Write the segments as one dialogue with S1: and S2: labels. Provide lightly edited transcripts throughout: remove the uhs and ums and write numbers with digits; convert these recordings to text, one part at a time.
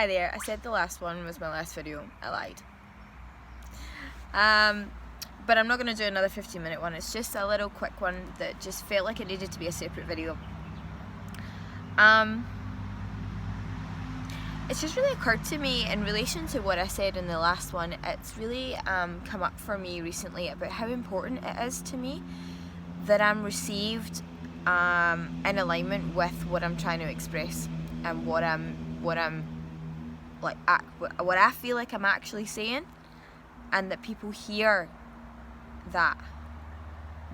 S1: Hi there, I said the last one was my last video. I lied. But I'm not going to do another 15-minute one. It's just a little quick one that just felt like it needed to be a separate video. It's just really occurred to me in relation to what I said in the last one. It's really come up for me recently about how important it is to me that I'm received in alignment with what I'm trying to express and what I feel like I'm actually saying, and that people hear that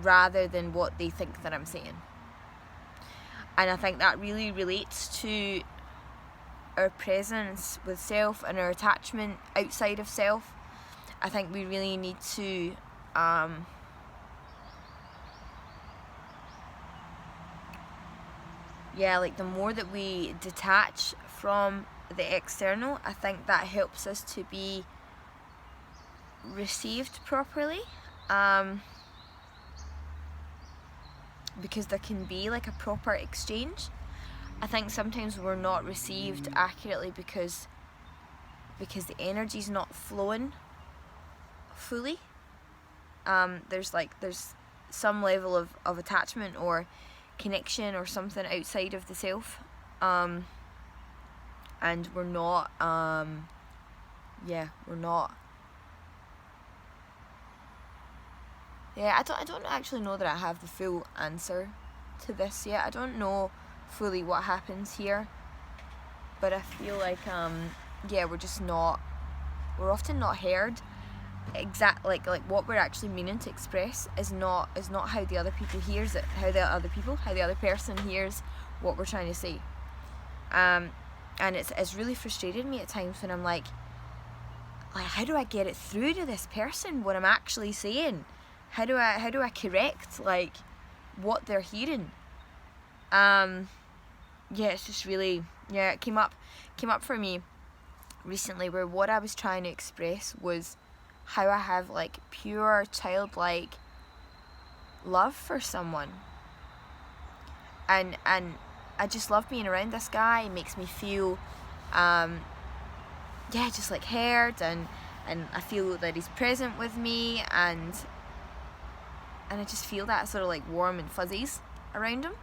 S1: rather than what they think that I'm saying. And I think that really relates to our presence with self and our attachment outside of self. I think we really need to the more that we detach from the external, I think that helps us to be received properly, because there can be like a proper exchange. I think sometimes we're not received accurately because the energy's not flowing fully. There's some level of attachment or connection or something outside of the self, and we're not I don't actually know that I have the full answer to this yet. I don't know fully what happens here, but I feel like we're often not heard. Like what we're actually meaning to express is not how the other people hears it, how the other person hears what we're trying to say. And it's really frustrated me at times when I'm like how do I get it through to this person what I'm actually saying? How do I correct what they're hearing? It's just really it came up for me recently, where what I was trying to express was how I have pure childlike love for someone, and I just love being around this guy. It makes me feel just heard, and I feel that he's present with me, and I just feel that sort of warm and fuzzies around him.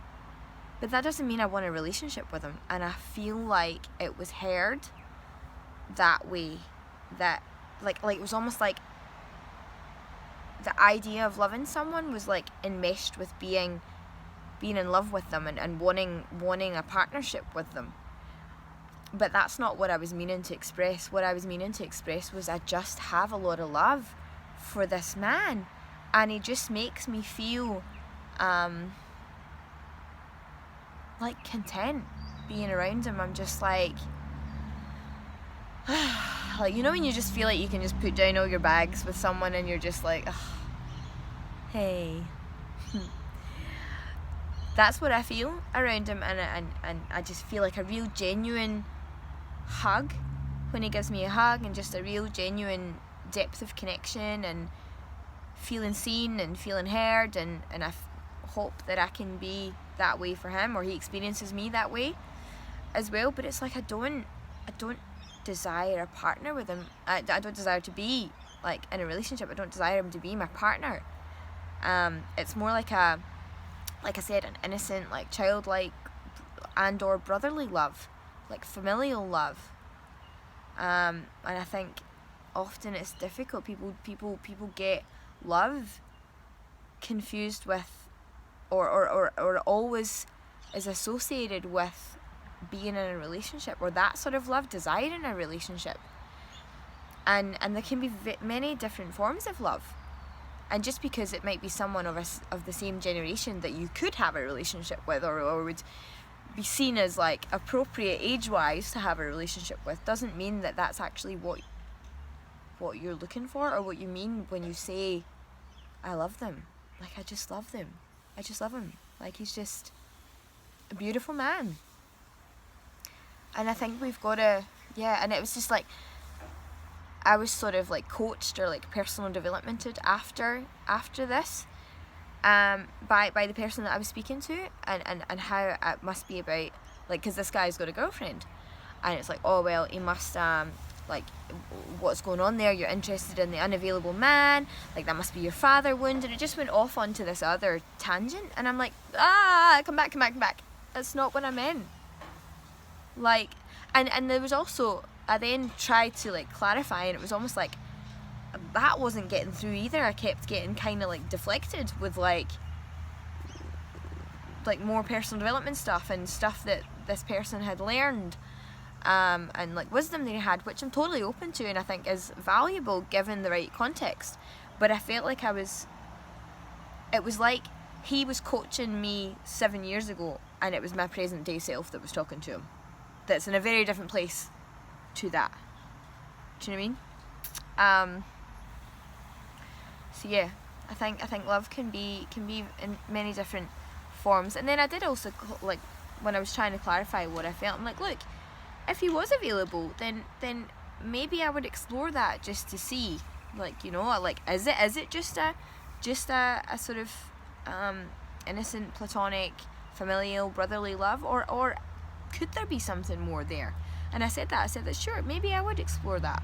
S1: But that doesn't mean I want a relationship with him, and I feel like it was heard that way, that it was almost like the idea of loving someone was enmeshed with being in love with them and wanting a partnership with them. But that's not what I was meaning to express. What I was meaning to express was I just have a lot of love for this man, and he just makes me feel content being around him. I'm just when you just feel like you can just put down all your bags with someone and you're just hey. That's what I feel around him, and I just feel like a real genuine hug when he gives me a hug, and just a real genuine depth of connection and feeling seen and feeling heard, and I hope that I can be that way for him, or he experiences me that way as well. But it's I don't desire a partner with him. I don't desire to be in a relationship. I don't desire him to be my partner. It's more like I said, an innocent, childlike and or brotherly love, familial love. And I think often it's difficult. People get love confused with or always is associated with being in a relationship, or that sort of love, desiring a relationship. And there can be many different forms of love. And just because it might be someone of the same generation that you could have a relationship with, or would be seen as appropriate age-wise to have a relationship with, doesn't mean that that's actually what you're looking for, or what you mean when you say I love them. I just love them. I just love him. He's just a beautiful man. And I think we've got to and it was just I was sort of coached or personal developmented after this by the person that I was speaking to, and how it must be about because this guy's got a girlfriend, and it's like, oh well, he must like, what's going on there? You're interested in the unavailable man, like that must be your father wound. And it just went off onto this other tangent, and I'm like, come back, that's not what I meant. Like, and there was also, I then tried to like clarify, and it was almost like that wasn't getting through either. I kept getting kind of like deflected with like more personal development stuff and stuff that this person had learned, and like wisdom they had, which I'm totally open to and I think is valuable given the right context. But I felt like it was like he was coaching me 7 years ago, and it was my present day self that was talking to him. That's in a very different place to that. Do you know what I mean? So yeah, I think love can be in many different forms. And then I did also, like, when I was trying to clarify what I felt, I'm like, look, if he was available, then maybe I would explore that just to see, like, you know, like, is it just a sort of innocent, platonic, familial, brotherly love, or could there be something more there? And I said that sure, maybe I would explore that.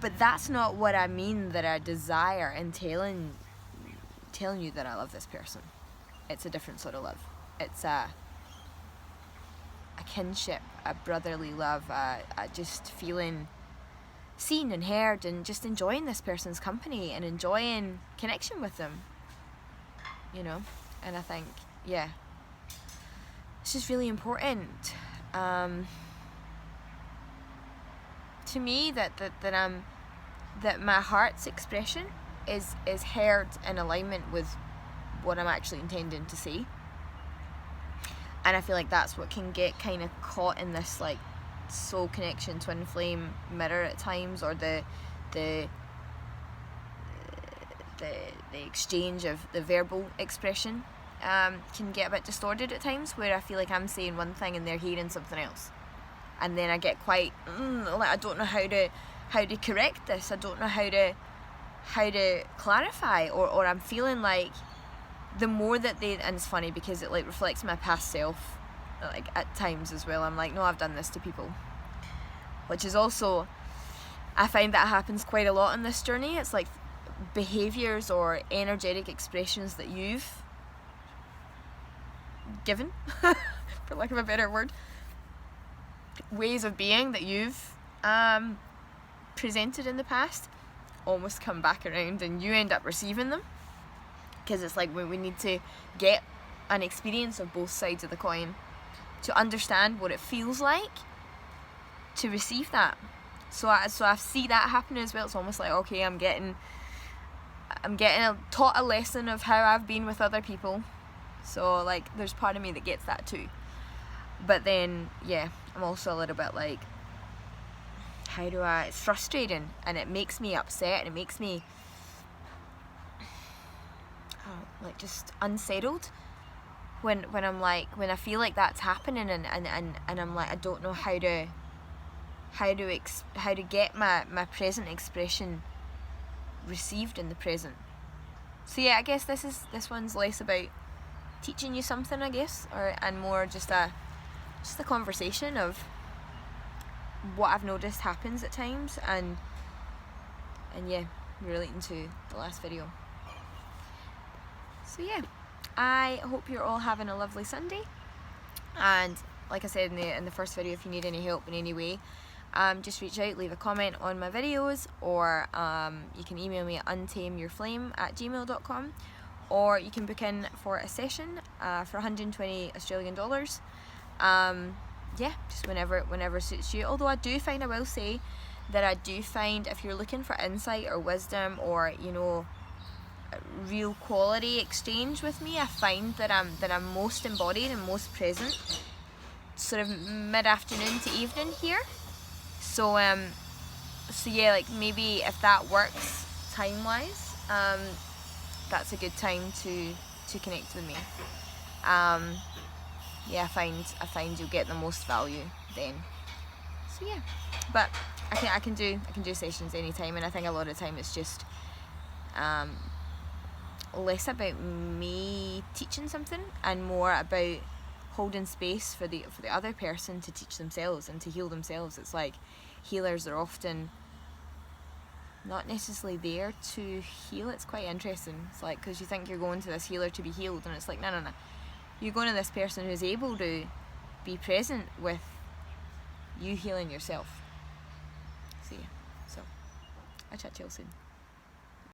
S1: But that's not what I mean that I desire in telling you that I love this person. It's a different sort of love. It's a kinship, a brotherly love, a just feeling seen and heard, and just enjoying this person's company and enjoying connection with them, you know. And I think, yeah, it's just really important to me that my heart's expression is heard in alignment with what I'm actually intending to say. And I feel like that's what can get kind of caught in this like soul connection, twin flame mirror at times, or the exchange of the verbal expression can get a bit distorted at times, where I feel like I'm saying one thing and they're hearing something else, and then I get quite like, I don't know how to correct this. I don't know how to clarify, or I'm feeling like the more that they, and it's funny because it like reflects my past self, like at times as well. I'm like, no, I've done this to people, which is also, I find that happens quite a lot on this journey. It's like behaviors or energetic expressions that you've given, for lack of a better word, ways of being that you've presented in the past almost come back around, and you end up receiving them. Because it's like we need to get an experience of both sides of the coin to understand what it feels like to receive that. So I see that happening as well. It's almost like, okay, I'm getting taught a lesson of how I've been with other people. So like, there's part of me that gets that too. But then, yeah, I'm also a little bit like, it's frustrating, and it makes me upset, and it makes me like just unsettled when I'm like, when I feel like that's happening, and I'm like, I don't know how to get my present expression received in the present. So yeah, I guess this one's less about teaching you something, I guess, and more just a conversation of what I've noticed happens at times, and yeah, relating to the last video. So yeah, I hope you're all having a lovely Sunday, and like I said in the first video, if you need any help in any way, just reach out, leave a comment on my videos, or you can email me at untameyourflame@gmail.com, or you can book in for a session for 120 Australian dollars. Yeah, just whenever suits you. Although I will say that I do find if you're looking for insight or wisdom, or, you know, real quality exchange with me, I find that I'm most embodied and most present sort of mid-afternoon to evening here. So yeah, like maybe if that works time-wise, that's a good time to connect with me. Yeah, I find you'll get the most value then. So yeah, but I can do sessions anytime, and I think a lot of the time it's just less about me teaching something and more about holding space for the other person to teach themselves and to heal themselves. It's like healers are often not necessarily there to heal. It's quite interesting. It's like, because you think you're going to this healer to be healed, and it's like, no. You're going to this person who's able to be present with you healing yourself. So yeah, so I'll chat to you all soon.